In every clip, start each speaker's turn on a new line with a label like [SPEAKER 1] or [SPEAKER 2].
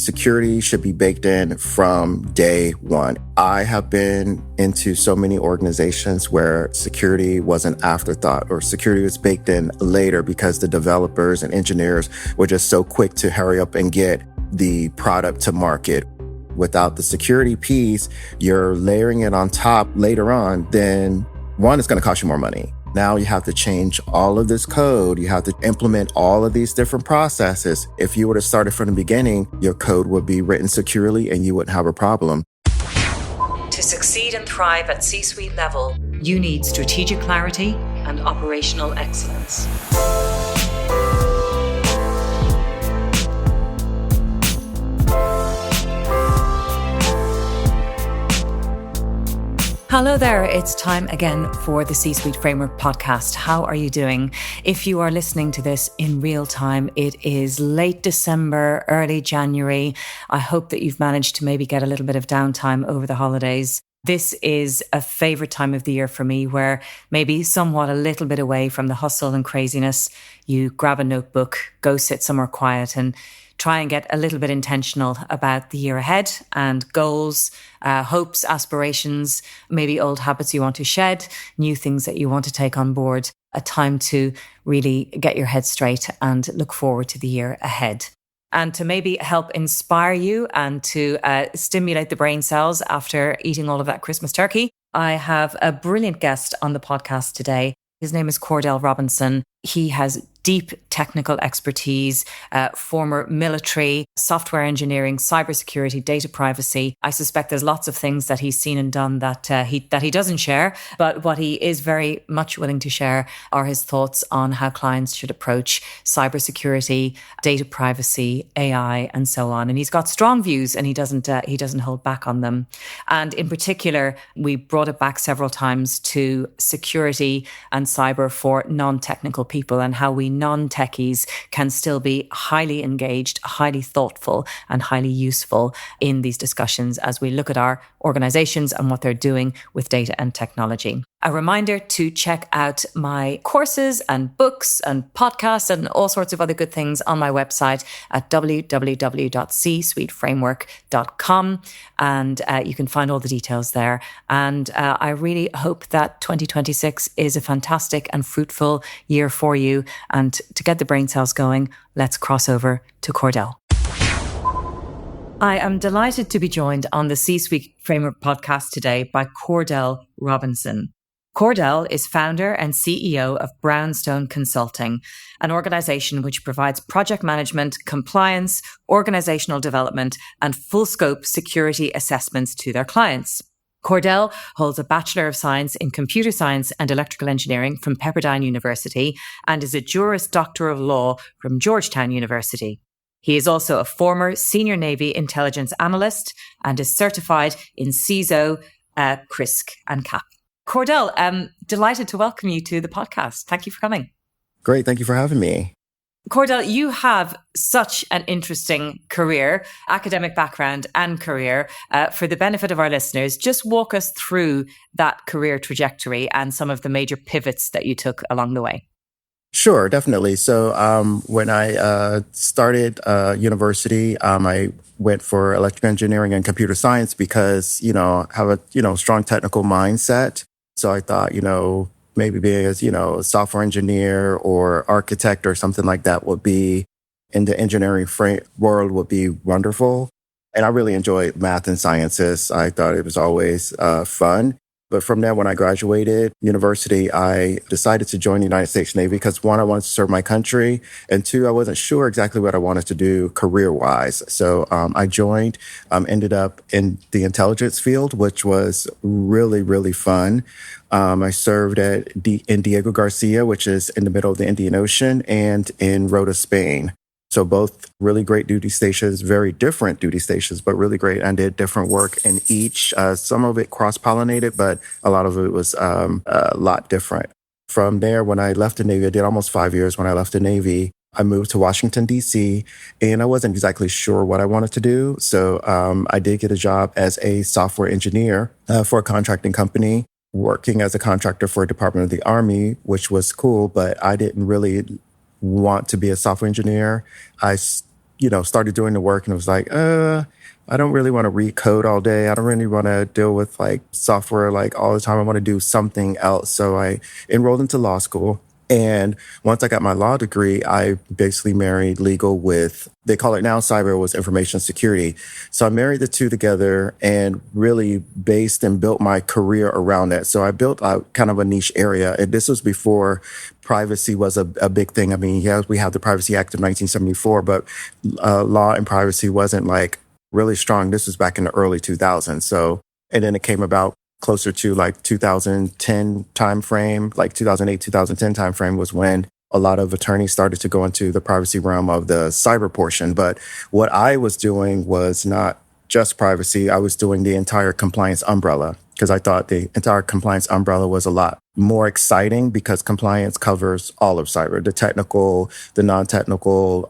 [SPEAKER 1] security should be baked in from day one. I have been into so many organizations where security was an afterthought or security was baked in later because the developers and engineers were just so quick to hurry up and get the product to market. Without the security piece, you're layering it on top later on, then one, it's going to cost you more money. Now you have to change all of this code. You have to implement all of these different processes. If you were to start it from the beginning, your code would be written securely and you wouldn't have a problem.
[SPEAKER 2] To succeed and thrive at C-suite level, you need strategic clarity and operational excellence. Hello there, it's time again for the C-Suite Framework podcast. How are you doing? If you are listening to this in real time, it is late December, early January. I hope that you've managed to maybe get a little bit of downtime over the holidays. This is a favorite time of the year for me where maybe somewhat a little bit away from the hustle and craziness, you grab a notebook, go sit somewhere quiet and try and get a little bit intentional about the year ahead and goals, hopes, aspirations, maybe old habits you want to shed, new things that you want to take on board, a time to really get your head straight and look forward to the year ahead. And to maybe help inspire you and to stimulate the brain cells after eating all of that Christmas turkey, I have a brilliant guest on the podcast today. His name is Cordell Robinson. He has deep technical expertise, former military, software engineering, cybersecurity, data privacy. I suspect there's lots of things that he's seen and done that he doesn't share, but what he is very much willing to share are his thoughts on how clients should approach cybersecurity, data privacy, AI, and so on. And he's got strong views, and he doesn't hold back on them. And in particular, we brought it back several times to security and cyber for non-technical people and how we non-techies can still be highly engaged, highly thoughtful, and highly useful in these discussions as we look at our organizations and what they're doing with data and technology. A reminder to check out my courses and books and podcasts and all sorts of other good things on my website at www.csuiteframework.com. And you can find all the details there. And I really hope that 2026 is a fantastic and fruitful year for you. And to get the brain cells going, let's cross over to Cordell. I am delighted to be joined on the C-Suite Framework podcast today by Cordell Robinson. Cordell is founder and CEO of Brownstone Consulting, an organization which provides project management, compliance, organizational development, and full-scope security assessments to their clients. Cordell holds a Bachelor of Science in Computer Science and Electrical Engineering from Pepperdine University and is a Juris Doctor of Law from Georgetown University. He is also a former Senior Navy Intelligence Analyst and is certified in CISO, CRISC and CAP. Cordell, delighted to welcome you to the podcast. Thank you for coming.
[SPEAKER 1] Great. Thank you for having me.
[SPEAKER 2] Cordell, you have such an interesting career, academic background and career. For the benefit of our listeners, just walk us through that career trajectory and some of the major pivots that you took along the way.
[SPEAKER 1] Sure, definitely. So when I started university, I went for electrical engineering and computer science because, I have a, strong technical mindset. So I thought, maybe being as, a software engineer or architect or something like that would be in the engineering world would be wonderful. And I really enjoyed math and sciences. I thought it was always fun. But from there, when I graduated university, I decided to join the United States Navy because one, I wanted to serve my country. And two, I wasn't sure exactly what I wanted to do career-wise. So I joined, ended up in the intelligence field, which was really, really fun. I served in Diego Garcia, which is in the middle of the Indian Ocean, and in Rota, Spain. So both really great duty stations, very different duty stations, but really great. And did different work in each. Some of it cross-pollinated, but a lot of it was a lot different. From there, when I left the Navy, I did almost 5 years. When I left the Navy, I moved to Washington, D.C., and I wasn't exactly sure what I wanted to do. So I did get a job as a software engineer for a contracting company, working as a contractor for a Department of the Army, which was cool, but I didn't really want to be a software engineer. I, started doing the work and it was like, I don't really want to read code all day. I don't really want to deal with like software like all the time. I want to do something else. So I enrolled into law school. And once I got my law degree, I basically married legal with, they call it now cyber, was information security. So I married the two together and really based and built my career around that. So I built out kind of a niche area. And this was before privacy was a big thing. I mean, yeah, we have the Privacy Act of 1974, but law and privacy wasn't like really strong. This was back in the early 2000s. So, and then it came about closer to like 2010 timeframe, like 2008, 2010 timeframe was when a lot of attorneys started to go into the privacy realm of the cyber portion. But what I was doing was not just privacy. I was doing the entire compliance umbrella because I thought the entire compliance umbrella was a lot more exciting because compliance covers all of cyber, the technical, the non-technical,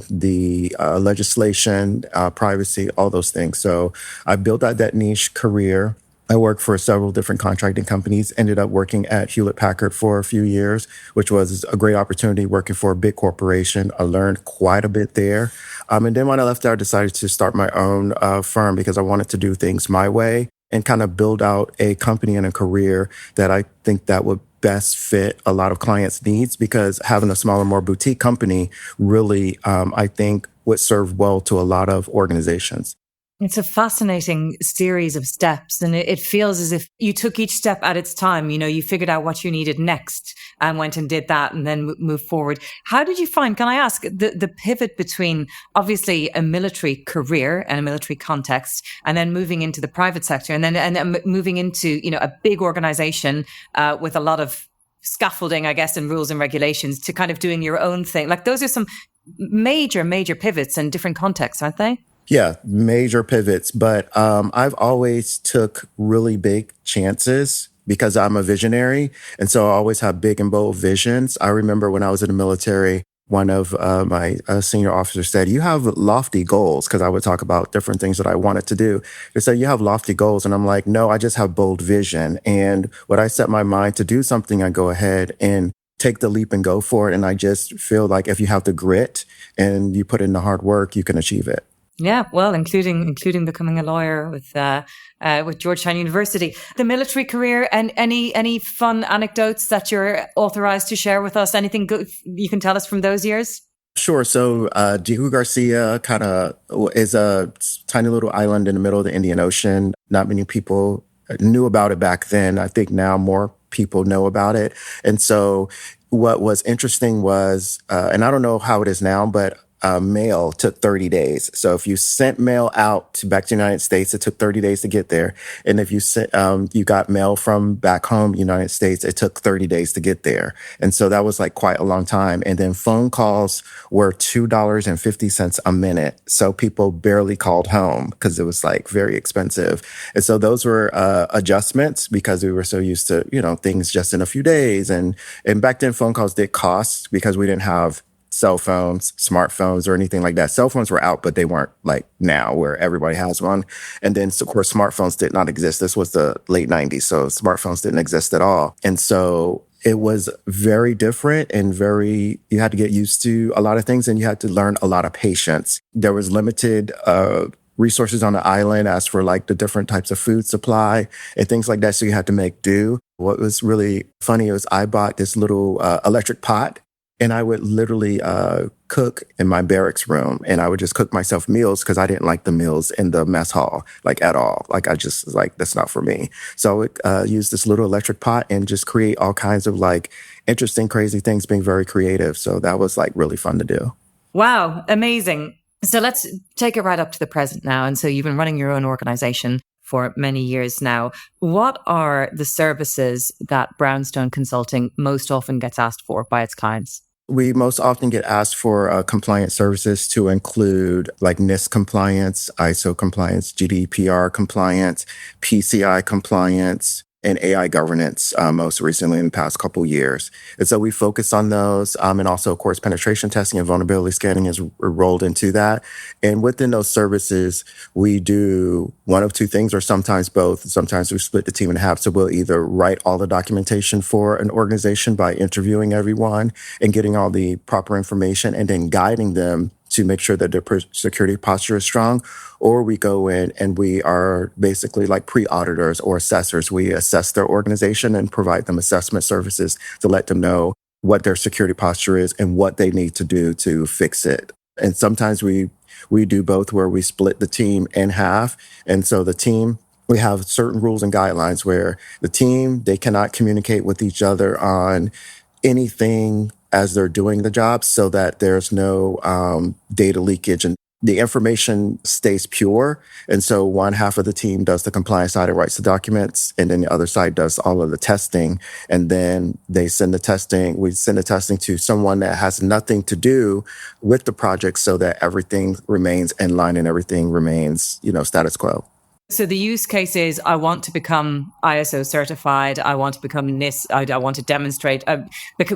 [SPEAKER 1] the legislation, privacy, all those things. So I built out that niche career. I worked for several different contracting companies, ended up working at Hewlett-Packard for a few years, which was a great opportunity working for a big corporation. I learned quite a bit there. And then when I left there, I decided to start my own firm because I wanted to do things my way and kind of build out a company and a career that I think that would best fit a lot of clients' needs because having a smaller, more boutique company really, I think, would serve well to a lot of organizations.
[SPEAKER 2] It's a fascinating series of steps, and it feels as if you took each step at its time. You figured out what you needed next and went and did that and then moved forward. How did you find, can I ask, the pivot between obviously a military career and a military context and then moving into the private sector and then moving into, a big organization with a lot of scaffolding, I guess, and rules and regulations to kind of doing your own thing? Like those are some major, major pivots in different contexts, aren't they?
[SPEAKER 1] Yeah, major pivots. But I've always took really big chances because I'm a visionary. And so I always have big and bold visions. I remember when I was in the military, one of my senior officers said, you have lofty goals, because I would talk about different things that I wanted to do. They said, you have lofty goals. And I'm like, no, I just have bold vision. And when I set my mind to do something, I go ahead and take the leap and go for it. And I just feel like if you have the grit and you put in the hard work, you can achieve it.
[SPEAKER 2] Yeah, well, including becoming a lawyer with Georgetown University. The military career, and any fun anecdotes that you're authorized to share with us? Anything good you can tell us from those years?
[SPEAKER 1] Sure. So Diego Garcia kind of is a tiny little island in the middle of the Indian Ocean. Not many people knew about it back then. I think now more people know about it. And so what was interesting was, and I don't know how it is now, but mail took 30 days. So if you sent mail out back to the United States, it took 30 days to get there. And if you sent, you got mail from back home, United States, it took 30 days to get there. And so that was like quite a long time. And then phone calls were $2.50 a minute. So people barely called home because it was like very expensive. And so those were adjustments because we were so used to, things just in a few days. And back then phone calls did cost because we didn't have cell phones, smartphones, or anything like that. Cell phones were out, but they weren't like now where everybody has one. And then, of course, smartphones did not exist. This was the late 90s, so smartphones didn't exist at all. And so it was very different and you had to get used to a lot of things and you had to learn a lot of patience. There was limited resources on the island as for like the different types of food supply and things like that. So you had to make do. What was really funny was I bought this little electric pot. And I would literally cook in my barracks room, and I would just cook myself meals because I didn't like the meals in the mess hall, like at all. Like I just was like, that's not for me. So I would use this little electric pot and just create all kinds of like interesting, crazy things, being very creative. So that was like really fun to do.
[SPEAKER 2] Wow, amazing. So let's take it right up to the present now. And so you've been running your own organization for many years now. What are the services that Brownstone Consulting most often gets asked for by its clients?
[SPEAKER 1] We most often get asked for compliance services to include like NIST compliance, ISO compliance, GDPR compliance, PCI compliance, and AI governance, most recently in the past couple years. And so we focus on those. And also, of course, penetration testing and vulnerability scanning is rolled into that. And within those services, we do one of two things or sometimes both. Sometimes we split the team in half. So we'll either write all the documentation for an organization by interviewing everyone and getting all the proper information and then guiding them to make sure that their security posture is strong, or we go in and we are basically like pre-auditors or assessors. We assess their organization and provide them assessment services to let them know what their security posture is and what they need to do to fix it. And sometimes we do both, where we split the team in half. And so the team, we have certain rules and guidelines where the team, they cannot communicate with each other on anything as they're doing the job, so that there's no data leakage and the information stays pure. And so one half of the team does the compliance side and writes the documents, and then the other side does all of the testing. And then we send the testing to someone that has nothing to do with the project, so that everything remains in line and everything remains, status quo.
[SPEAKER 2] So the use case is, I want to become ISO certified. I want to become NIST. I want to demonstrate.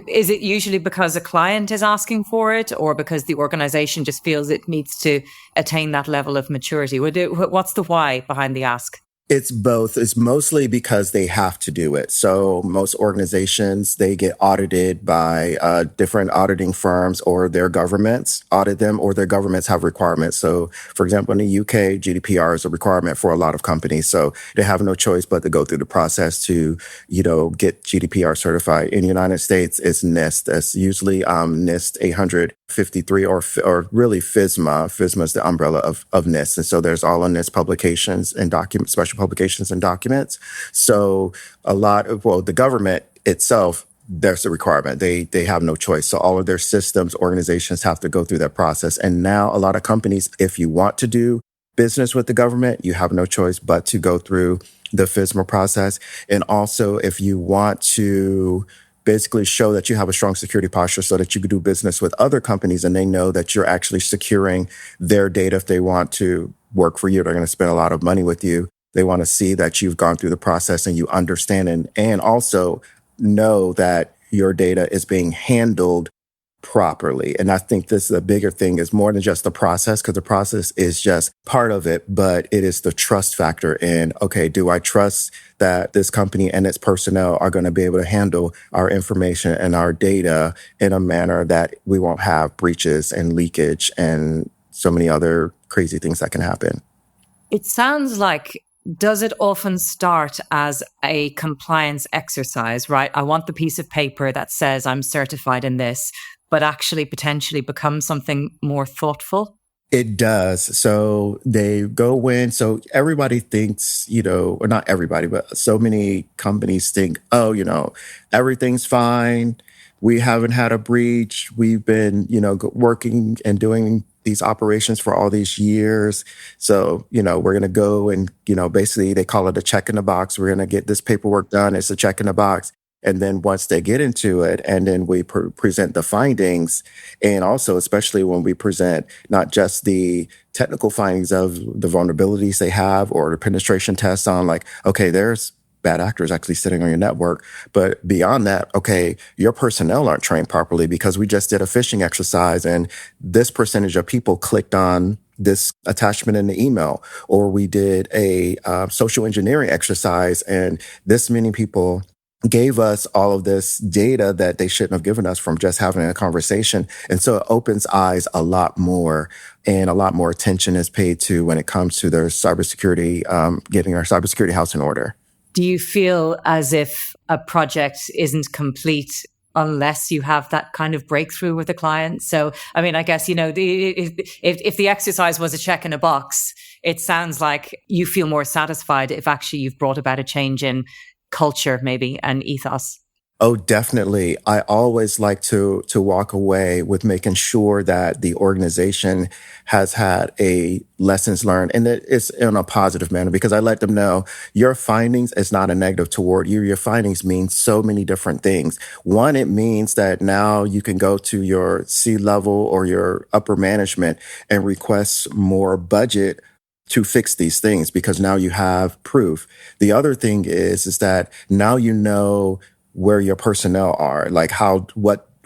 [SPEAKER 2] Is it usually because a client is asking for it, or because the organization just feels it needs to attain that level of maturity? What's the why behind the ask?
[SPEAKER 1] It's both. It's mostly because they have to do it. So most organizations, they get audited by different auditing firms, or their governments audit them, or their governments have requirements. So, for example, in the UK, GDPR is a requirement for a lot of companies. So they have no choice but to go through the process to, get GDPR certified. In the United States, it's NIST. That's usually NIST 853 or really FISMA. FISMA is the umbrella of NIST. And so there's all of NIST publications and documents, special publications and documents. So the government itself, there's a requirement. They have no choice. So all of their systems, organizations have to go through that process. And now a lot of companies, if you want to do business with the government, you have no choice but to go through the FISMA process. And also, if you want to basically show that you have a strong security posture so that you can do business with other companies and they know that you're actually securing their data, if they want to work for you, they're going to spend a lot of money with you. They want to see that you've gone through the process and you understand, and also know that your data is being handled properly. And I think this is a bigger thing, is more than just the process, because the process is just part of it, but it is the trust factor in, okay, do I trust that this company and its personnel are going to be able to handle our information and our data in a manner that we won't have breaches and leakage and so many other crazy things that can happen.
[SPEAKER 2] It sounds like, does it often start as a compliance exercise, right? I want the piece of paper that says I'm certified in this, but actually potentially become something more thoughtful?
[SPEAKER 1] It does. So they go in. So everybody thinks, or not everybody, but so many companies think, everything's fine. We haven't had a breach. We've been, working and doing these operations for all these years. So, we're going to go and, basically they call it a check in the box. We're going to get this paperwork done. It's a check in the box. And then once they get into it, and then we present the findings, and also especially when we present not just the technical findings of the vulnerabilities they have or the penetration tests on, like, okay, there's bad actors actually sitting on your network. But beyond that, okay, your personnel aren't trained properly because we just did a phishing exercise and this percentage of people clicked on this attachment in the email, or we did a social engineering exercise and this many people gave us all of this data that they shouldn't have given us from just having a conversation. And so it opens eyes a lot more, and a lot more attention is paid to when it comes to their cybersecurity, getting our cybersecurity house in order.
[SPEAKER 2] Do you feel as if a project isn't complete unless you have that kind of breakthrough with the client? So, I mean, I guess, if the exercise was a check in a box, it sounds like you feel more satisfied if actually you've brought about a change in culture, maybe, and ethos.
[SPEAKER 1] Oh, definitely. I always like to walk away with making sure that the organization has had a lessons learned, and that it's in a positive manner, because I let them know your findings is not a negative toward you. Your findings mean so many different things. One, it means that now you can go to your C-level or your upper management and request more budget to fix these things, because now you have proof. The other thing is that now you know where your personnel are, like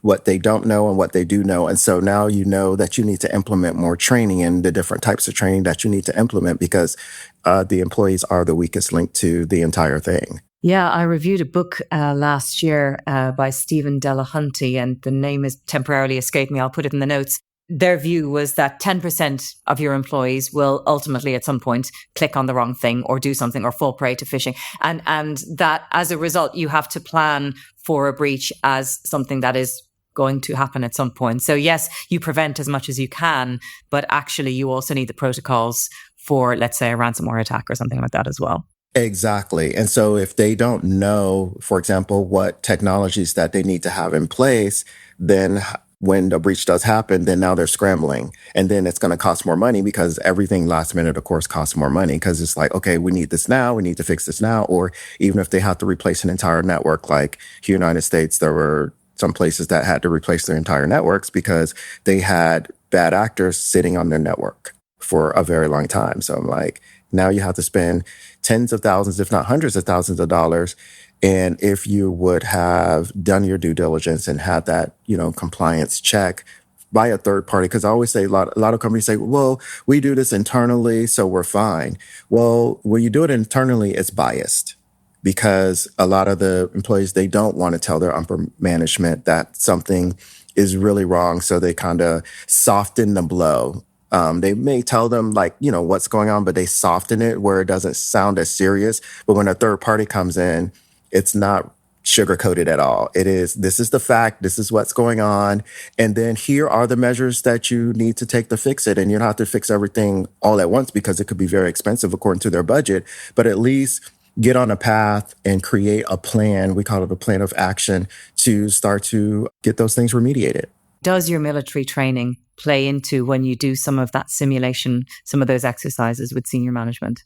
[SPEAKER 1] what they don't know and what they do know. And so now you know that you need to implement more training and the different types of training that you need to implement, because the employees are the weakest link to the entire thing.
[SPEAKER 2] Yeah, I reviewed a book last year by Stephen Delahunty, and the name has temporarily escaped me. I'll put it in the notes. their view was that 10% of your employees will ultimately at some point click on the wrong thing or do something or fall prey to phishing. And that as a result, you have to plan for a breach as something that is going to happen at some point. So yes, you prevent as much as you can, but actually you also need the protocols for, let's say, a ransomware attack or something like that as well.
[SPEAKER 1] Exactly. And so if they don't know, for example, what technologies that they need to have in place, then when the breach does happen, then now they're scrambling. And then it's going to cost more money because everything last minute, of course, costs more money because it's like, okay, we need this now. We need to fix this now. Or even if they have to replace an entire network, like the United States, there were some places that had to replace their entire networks because they had bad actors sitting on their network for a very long time. So I'm like, now you have to spend tens of thousands, if not hundreds of thousands of dollars. And if you would have done your due diligence and had that, compliance check by a third party, because I always say a lot of companies say, well, we do this internally, so we're fine. Well, when you do it internally, it's biased because a lot of the employees, they don't want to tell their upper management that something is really wrong. So they kind of soften the blow. They may tell them what's going on, but they soften it where it doesn't sound as serious. But when a third party comes in, it's not sugar-coated at all. This is the fact, this is what's going on. And then here are the measures that you need to take to fix it. And you don't have to fix everything all at once because it could be very expensive according to their budget, but at least get on a path and create a plan. We call it a plan of action to start to get those things remediated.
[SPEAKER 2] Does your military training play into when you do some of that simulation, some of those exercises with senior management?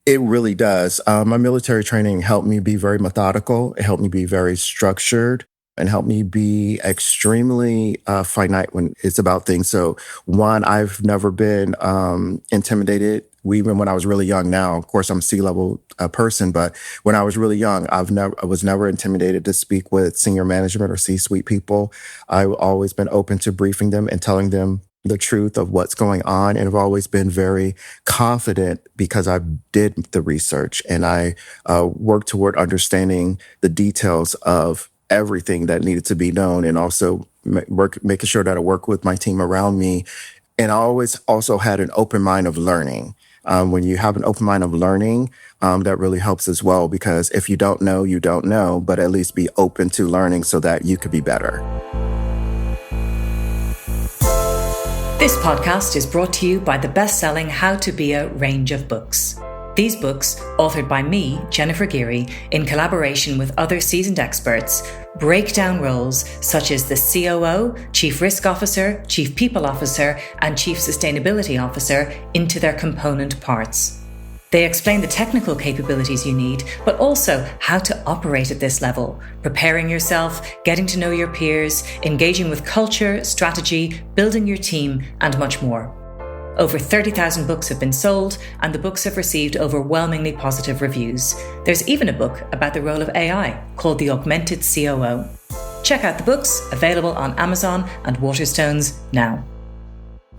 [SPEAKER 1] It really does. My military training helped me be very methodical. It helped me be very structured and helped me be extremely finite when it's about things. So one, I've never been intimidated. Even when I was really young now, of course, I'm a C-level person, but when I was really young, I was never intimidated to speak with senior management or C-suite people. I've always been open to briefing them and telling them the truth of what's going on. And I've always been very confident because I did the research and I worked toward understanding the details of everything that needed to be known and also making sure that I work with my team around me. And I always also had an open mind of learning. When you have an open mind of learning, that really helps as well, because if you don't know, you don't know, but at least be open to learning so that you could be better.
[SPEAKER 2] This podcast is brought to you by the best-selling How to Be A range of books. These books, authored by me, Jennifer Geary, in collaboration with other seasoned experts, break down roles such as the COO, Chief Risk Officer, Chief People Officer, and Chief Sustainability Officer into their component parts. They explain the technical capabilities you need, but also how to operate at this level, preparing yourself, getting to know your peers, engaging with culture, strategy, building your team, and much more. Over 30,000 books have been sold, and the books have received overwhelmingly positive reviews. There's even a book about the role of AI called The Augmented COO. Check out the books, available on Amazon and Waterstones now.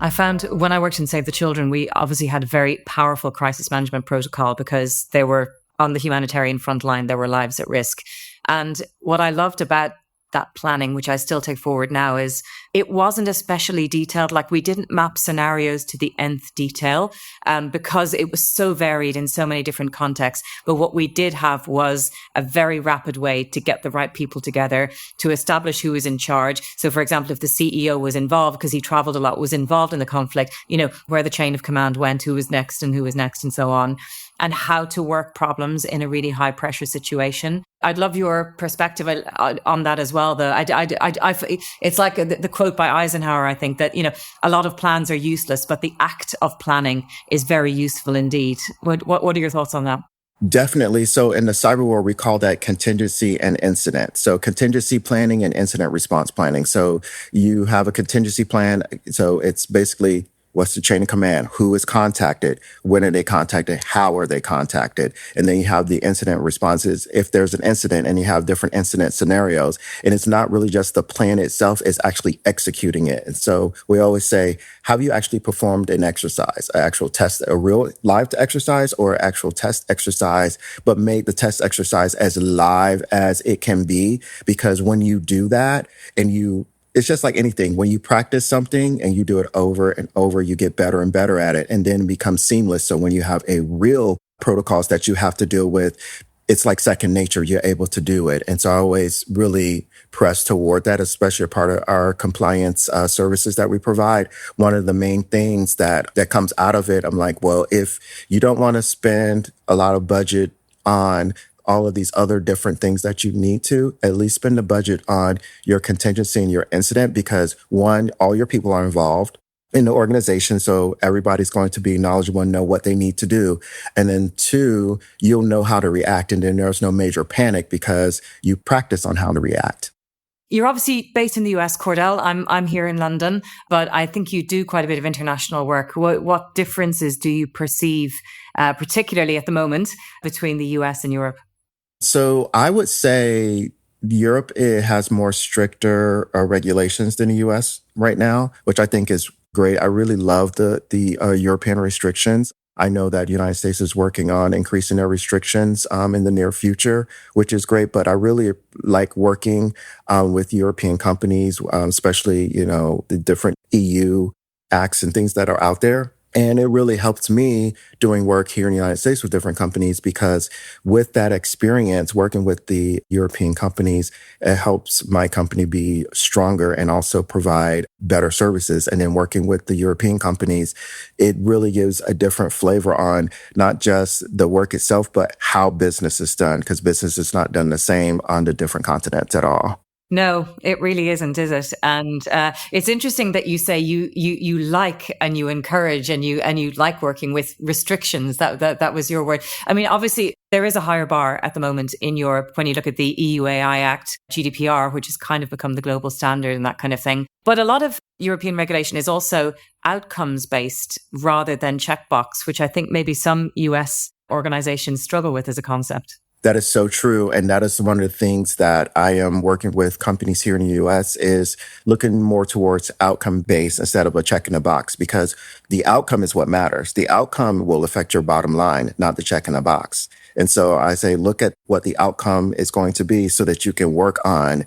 [SPEAKER 2] I found when I worked in Save the Children, we obviously had a very powerful crisis management protocol because they were on the humanitarian front line, there were lives at risk. And what I loved about that planning, which I still take forward now, is it wasn't especially detailed. Like, we didn't map scenarios to the nth detail because it was so varied in so many different contexts. But what we did have was a very rapid way to get the right people together, to establish who was in charge. So, for example, if the CEO was involved, because he traveled a lot, was involved in the conflict, where the chain of command went, who was next and so on, and how to work problems in a really high pressure situation. I'd love your perspective on that as well, though. It's like the quote by Eisenhower, I think, that, a lot of plans are useless, but the act of planning is very useful indeed. What are your thoughts on that?
[SPEAKER 1] Definitely. So in the cyber war, we call that contingency and incident. So contingency planning and incident response planning. So you have a contingency plan. So it's basically, what's the chain of command? Who is contacted? When are they contacted? How are they contacted? And then you have the incident responses. If there's an incident, and you have different incident scenarios, and it's not really just the plan itself, it's actually executing it. And so we always say, have you actually performed an exercise, an actual test, a real live exercise or an actual test exercise, but made the test exercise as live as it can be? Because when you do that and you it's just like anything. When you practice something and you do it over and over, you get better and better at it, and then it becomes seamless. So when you have a real protocols that you have to deal with, it's like second nature. You're able to do it. And so I always really press toward that, especially a part of our compliance services that we provide. One of the main things that comes out of it, I'm like, well, if you don't want to spend a lot of budget on all of these other different things that you need to, at least spend the budget on your contingency and your incident, because one, all your people are involved in the organization. So everybody's going to be knowledgeable and know what they need to do. And then two, you'll know how to react. And then there's no major panic because you practice on how to react.
[SPEAKER 2] You're obviously based in the US, Cordell. I'm here in London, but I think you do quite a bit of international work. What differences do you perceive, particularly at the moment, between the US and Europe?
[SPEAKER 1] So I would say Europe, it has more stricter regulations than the US right now, which I think is great. I really love the European restrictions. I know that the United States is working on increasing their restrictions in the near future, which is great. But I really like working with European companies, especially, the different EU acts and things that are out there. And it really helps me doing work here in the United States with different companies, because with that experience working with the European companies, it helps my company be stronger and also provide better services. And then working with the European companies, it really gives a different flavor on not just the work itself, but how business is done, because business is not done the same on the different continents at all.
[SPEAKER 2] No, it really isn't, is it? And it's interesting that you say you like and you encourage and you like working with restrictions. That was your word. I mean, obviously there is a higher bar at the moment in Europe when you look at the EU AI Act, GDPR, which has kind of become the global standard and that kind of thing. But a lot of European regulation is also outcomes based rather than checkbox, which I think maybe some US organizations struggle with as a concept.
[SPEAKER 1] That is so true. And that is one of the things that I am working with companies here in the US is looking more towards outcome based instead of a check in a box, because the outcome is what matters. The outcome will affect your bottom line, not the check in a box. And so I say, look at what the outcome is going to be so that you can work on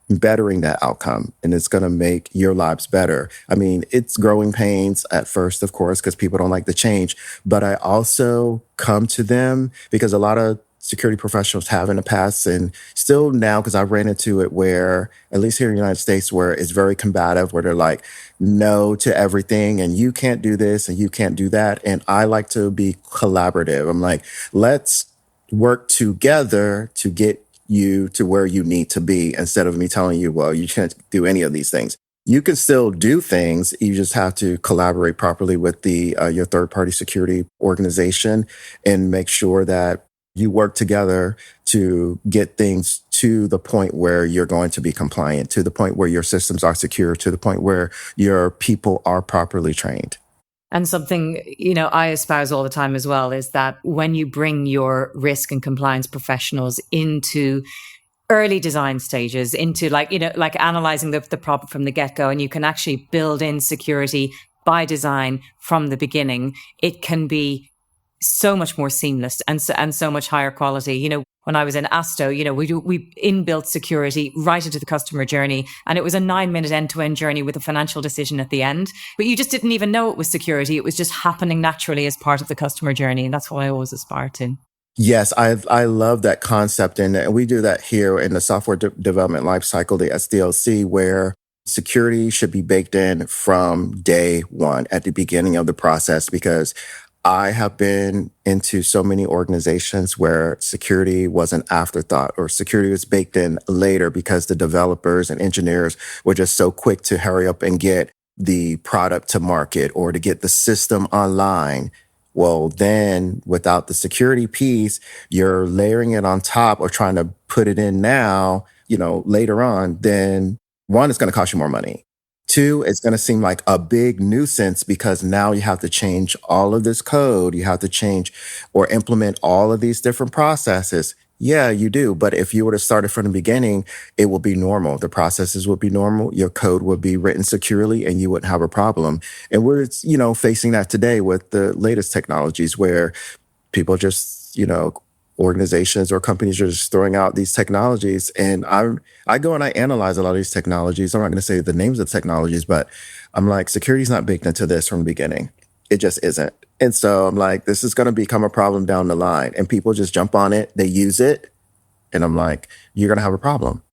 [SPEAKER 1] bettering that outcome, and it's going to make your lives better. I mean, it's growing pains at first, of course, because people don't like the change, but I also come to them because a lot of security professionals have in the past and still now, because I've ran into it where, at least here in the United States, where it's very combative, where they're like, no to everything and you can't do this and you can't do that. And I like to be collaborative. I'm like, let's work together to get you to where you need to be, instead of me telling you, well, you can't do any of these things. You can still do things. You just have to collaborate properly with your third-party security organization and make sure that you work together to get things to the point where you're going to be compliant, to the point where your systems are secure, to the point where your people are properly trained.
[SPEAKER 2] And something, I espouse all the time as well is that when you bring your risk and compliance professionals into early design stages, into like analyzing the problem from the get-go, and you can actually build in security by design from the beginning, it can be so much more seamless and so much higher quality. When I was in Asto, we inbuilt security right into the customer journey, and it was a 9-minute end-to-end journey with a financial decision at the end. But you just didn't even know it was security. It was just happening naturally as part of the customer journey, and that's what I always aspire to.
[SPEAKER 1] Yes, I love that concept, and we do that here in the software development lifecycle, the SDLC, where security should be baked in from day one at the beginning of the process, because I have been into so many organizations where security was an afterthought, or security was baked in later because the developers and engineers were just so quick to hurry up and get the product to market or to get the system online. Well, then without the security piece, you're layering it on top or trying to put it in now, later on, then one, it's going to cost you more money. Two, it's going to seem like a big nuisance because now you have to change all of this code. You have to change or implement all of these different processes. Yeah, you do. But if you were to start it from the beginning, it will be normal. The processes would be normal. Your code would be written securely and you wouldn't have a problem. And we're, facing that today with the latest technologies where people just, organizations or companies are just throwing out these technologies. And I go and I analyze a lot of these technologies. I'm not going to say the names of the technologies, but I'm like, security's not baked into this from the beginning. It just isn't. And so I'm like, this is going to become a problem down the line. And people just jump on it, they use it. And I'm like, you're going to have a problem.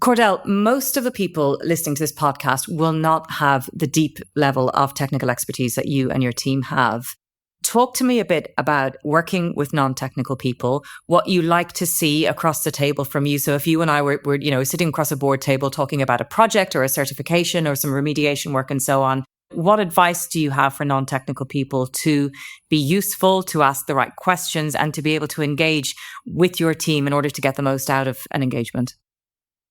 [SPEAKER 2] Cordell, most of the people listening to this podcast will not have the deep level of technical expertise that you and your team have. Talk to me a bit about working with non-technical people, what you like to see across the table from you. So if you and I were sitting across a board table talking about a project or a certification or some remediation work and so on, what advice do you have for non-technical people to be useful, to ask the right questions, and to be able to engage with your team in order to get the most out of an engagement?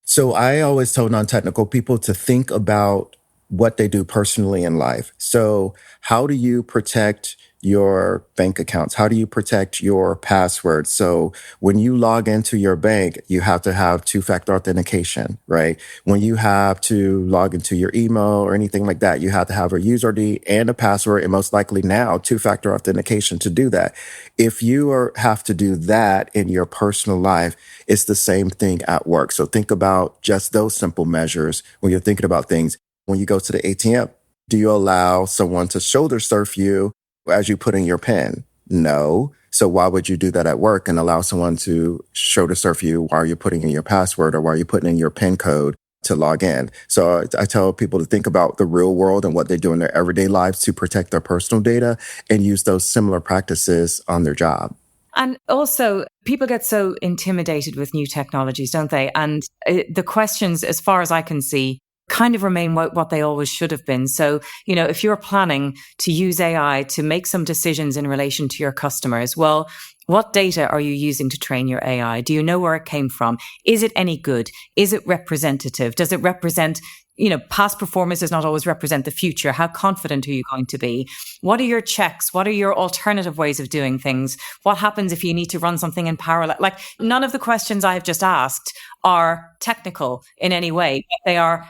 [SPEAKER 1] So I always tell non-technical people to think about what they do personally in life. So how do you protect your bank accounts? How do you protect your passwords? So when you log into your bank, you have to have two-factor authentication, right? When you have to log into your email or anything like that, you have to have a user ID and a password, and most likely now two-factor authentication to do that. If you have to do that in your personal life, it's the same thing at work. So think about just those simple measures when you're thinking about things. When you go to the ATM, do you allow someone to shoulder surf you as you put in your PIN? No. So why would you do that at work and allow someone to shoulder surf you while you're putting in your password or while you're putting in your PIN code to log in? So I tell people to think about the real world and what they do in their everyday lives to protect their personal data and use those similar practices on their job.
[SPEAKER 2] And also, people get so intimidated with new technologies, don't they? And the questions, as far as I can see, kind of remain what they always should have been. So, if you're planning to use AI to make some decisions in relation to your customers, well, what data are you using to train your AI? Do you know where it came from? Is it any good? Is it representative? Does it represent, past performance does not always represent the future. How confident are you going to be? What are your checks? What are your alternative ways of doing things? What happens if you need to run something in parallel? Like, none of the questions I have just asked are technical in any way. They are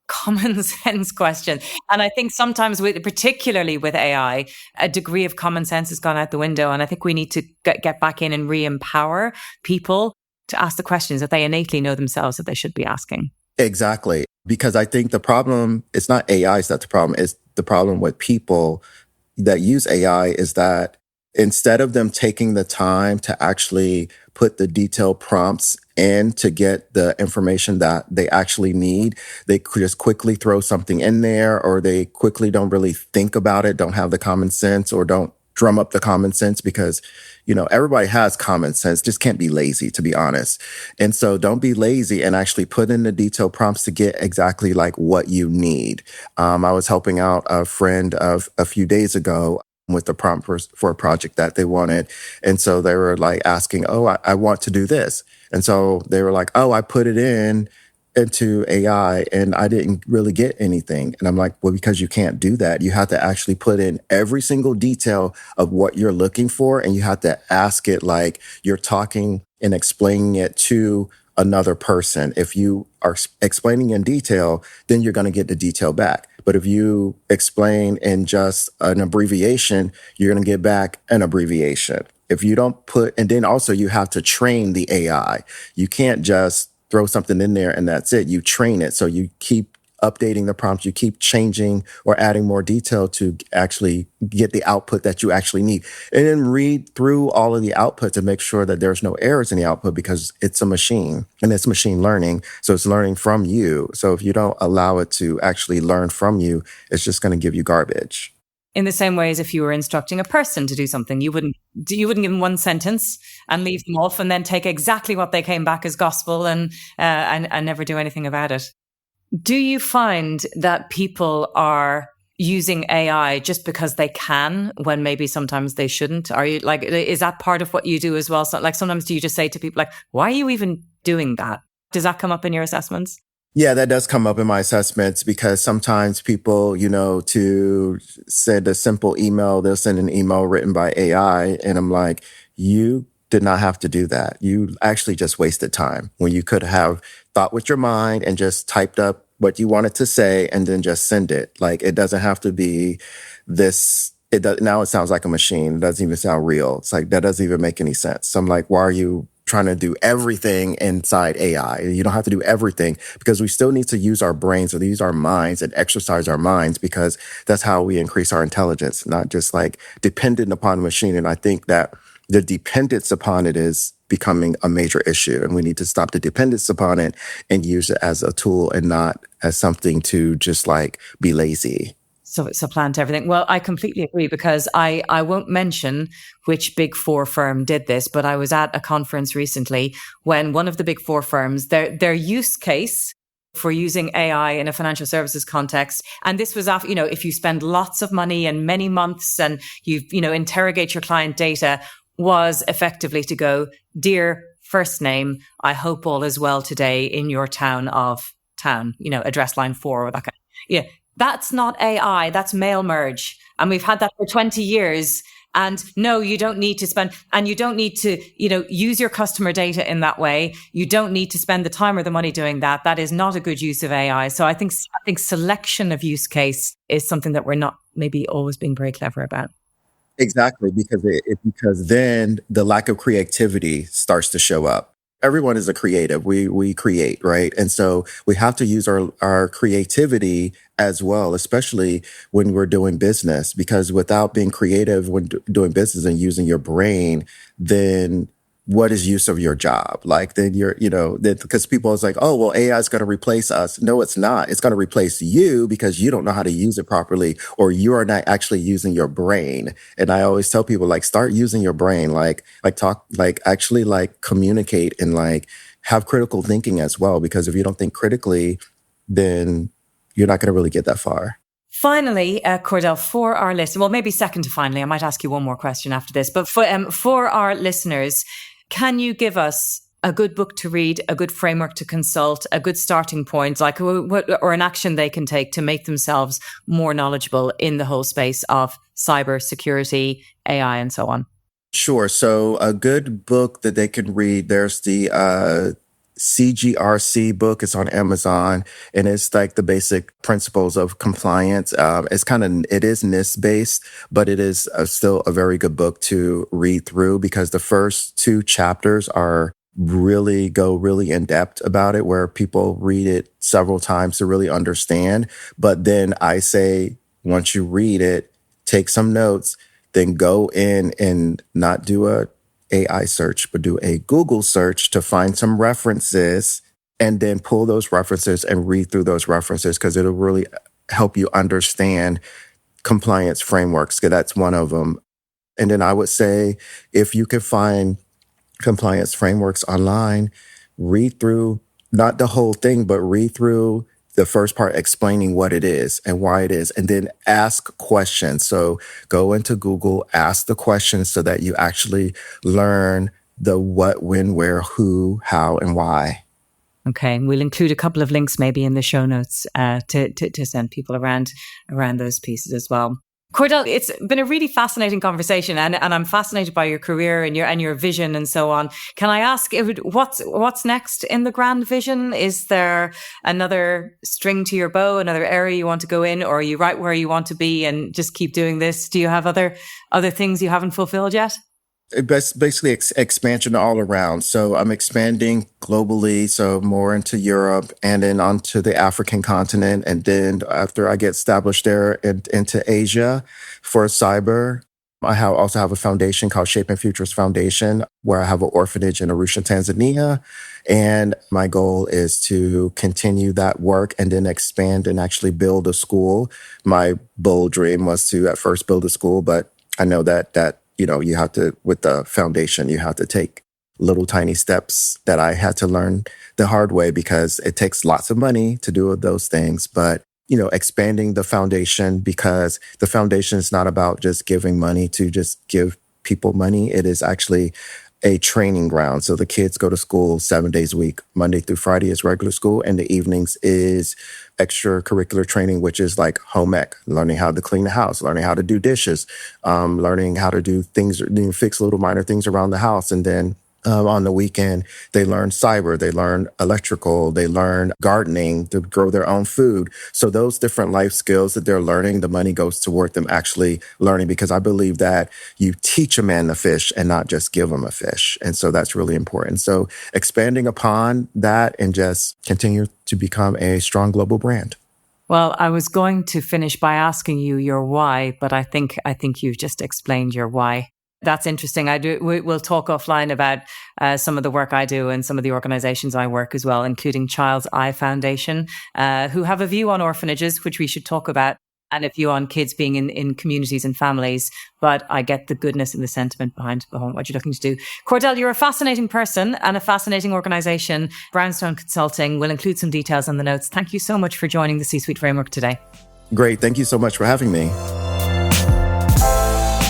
[SPEAKER 2] common sense question. And I think sometimes, particularly with AI, a degree of common sense has gone out the window. And I think we need to get back in and re-empower people to ask the questions that they innately know themselves that they should be asking.
[SPEAKER 1] Exactly. Because I think the problem, it's not AI that's the problem. It's the problem with people that use AI is that instead of them taking the time to actually put the detailed prompts in to get the information that they actually need, they just quickly throw something in there, or they quickly don't really think about it, don't have the common sense, or don't drum up the common sense because, everybody has common sense, just can't be lazy, to be honest. And so don't be lazy and actually put in the detailed prompts to get exactly like what you need. I was helping out a friend of a few days ago with the prompt for a project that they wanted. And so they were like asking, I want to do this. And so they were like, I put it into AI and I didn't really get anything. And I'm like, well, because you can't do that. You have to actually put in every single detail of what you're looking for. And you have to ask it like you're talking and explaining it to another person. If you are explaining in detail, then you're going to get the detail back. But if you explain in just an abbreviation, you're going to get back an abbreviation. If you don't and then also you have to train the AI. You can't just throw something in there and that's it. You train it. So you keep updating the prompts, you keep changing or adding more detail to actually get the output that you actually need. And then read through all of the output to make sure that there's no errors in the output because it's a machine and it's machine learning. So it's learning from you. So if you don't allow it to actually learn from you, it's just going to give you garbage.
[SPEAKER 2] In the same way as if you were instructing a person to do something, you wouldn't give them one sentence and leave them off and then take exactly what they came back as gospel and never do anything about it. Do you find that people are using AI just because they can when maybe sometimes they shouldn't? Are you like, is that part of what you do as well? So like sometimes do you just say to people like, why are you even doing that? Does that come up in your assessments?
[SPEAKER 1] Yeah, that does come up in my assessments because sometimes people, to send a simple email, they'll send an email written by AI. And I'm like, you did not have to do that. You actually just wasted time when you could have thought with your mind and just typed up what you wanted to say and then just send it. Like, it doesn't have to be this, now it sounds like a machine. It doesn't even sound real. It's like, that doesn't even make any sense. So I'm like, why are you trying to do everything inside AI? You don't have to do everything, because we still need to use our brains or use our minds and exercise our minds, because that's how we increase our intelligence, not just like dependent upon the machine. And I think that the dependence upon it is becoming a major issue, and we need to stop the dependence upon it and use it as a tool and not as something to just like be lazy.
[SPEAKER 2] So supplant everything. Well, I completely agree, because I won't mention which big four firm did this, but I was at a conference recently when one of the big four firms, their use case for using AI in a financial services context. And this was after, if you spend lots of money and many months and you interrogate your client data, was effectively to go, dear first name, I hope all is well today in your town, address line 4 or that kind. Yeah. That's not AI, that's mail merge. And we've had that for 20 years. And no, you don't need to spend, and you don't need to, use your customer data in that way. You don't need to spend the time or the money doing that. That is not a good use of AI. So I think selection of use case is something that we're not maybe always being very clever about.
[SPEAKER 1] Exactly, because then the lack of creativity starts to show up. Everyone is a creative. We create, right? And so we have to use our creativity as well, especially when we're doing business, because without being creative when doing business and using your brain, then what is use of your job? Like then because people is like, oh, well, AI is going to replace us. No, it's not. It's going to replace you because you don't know how to use it properly, or you are not actually using your brain. And I always tell people, like, start using your brain, like talk, like actually like communicate and like have critical thinking as well. Because if you don't think critically, then you're not going to really get that far.
[SPEAKER 2] Finally, Cordell, for our listeners, well, maybe second to finally, I might ask you one more question after this, but for our listeners, can you give us a good book to read, a good framework to consult, a good starting point, or an action they can take to make themselves more knowledgeable in the whole space of cybersecurity, AI, and so on?
[SPEAKER 1] Sure. So a good book that they can read, there's the CGRC book. It's on Amazon, and it's like the basic principles of compliance. It is NIST based, but it is still a very good book to read through, because the first 2 chapters go really in depth about it, where people read it several times to really understand. But then I say, once you read it, take some notes, then go in and not do a AI search, but do a Google search to find some references, and then pull those references and read through those references, because it'll really help you understand compliance frameworks, because that's one of them. And then I would say, if you can find compliance frameworks online, read through, not the whole thing, but read through the first part explaining what it is and why it is, and then ask questions. So go into Google, ask the questions so that you actually learn the what, when, where, who, how, and why.
[SPEAKER 2] Okay. We'll include a couple of links maybe in the show notes to send people around those pieces as well. Cordell, it's been a really fascinating conversation, and I'm fascinated by your career and your vision and so on. Can I ask, what's next in the grand vision? Is there another string to your bow, another area you want to go in, or are you right where you want to be and just keep doing this? Do you have other things you haven't fulfilled yet?
[SPEAKER 1] Basically expansion all around. So I'm expanding globally, so more into Europe and then onto the African continent. And then after I get established there into Asia for cyber, I also have a foundation called Shaping Futures Foundation, where I have an orphanage in Arusha, Tanzania. And my goal is to continue that work and then expand and actually build a school. My bold dream was to at first build a school, but I know that you have to, with the foundation, you have to take little tiny steps that I had to learn the hard way, because it takes lots of money to do those things. But, expanding the foundation, because the foundation is not about just giving money to just give people money. It is actually a training ground. So the kids go to school 7 days a week. Monday through Friday is regular school, and the evenings is extracurricular training, which is like home ec, learning how to clean the house, learning how to do dishes, learning how to do things, fix little minor things around the house. And then On the weekend, they learn cyber, they learn electrical, they learn gardening to grow their own food. So those different life skills that they're learning, the money goes toward them actually learning, because I believe that you teach a man to fish and not just give him a fish. And so that's really important. So expanding upon that and just continue to become a strong global brand.
[SPEAKER 2] Well, I was going to finish by asking you your why, but I think you've just explained your why. That's interesting. We'll talk offline about some of the work I do and some of the organizations I work as well, including Child's Eye Foundation, who have a view on orphanages, which we should talk about, and a view on kids being in communities and families. But I get the goodness and the sentiment behind what you're looking to do. Cordell, you're a fascinating person and a fascinating organization. Brownstone Consulting. Will include some details on the notes. Thank you so much for joining the C-Suite Framework today.
[SPEAKER 1] Great. Thank you so much for having me.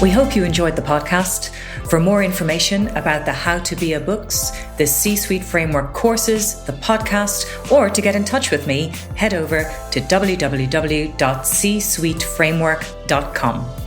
[SPEAKER 2] We hope you enjoyed the podcast. For more information about the How to Be a books, the C-Suite Framework courses, the podcast, or to get in touch with me, head over to www.csuiteframework.com.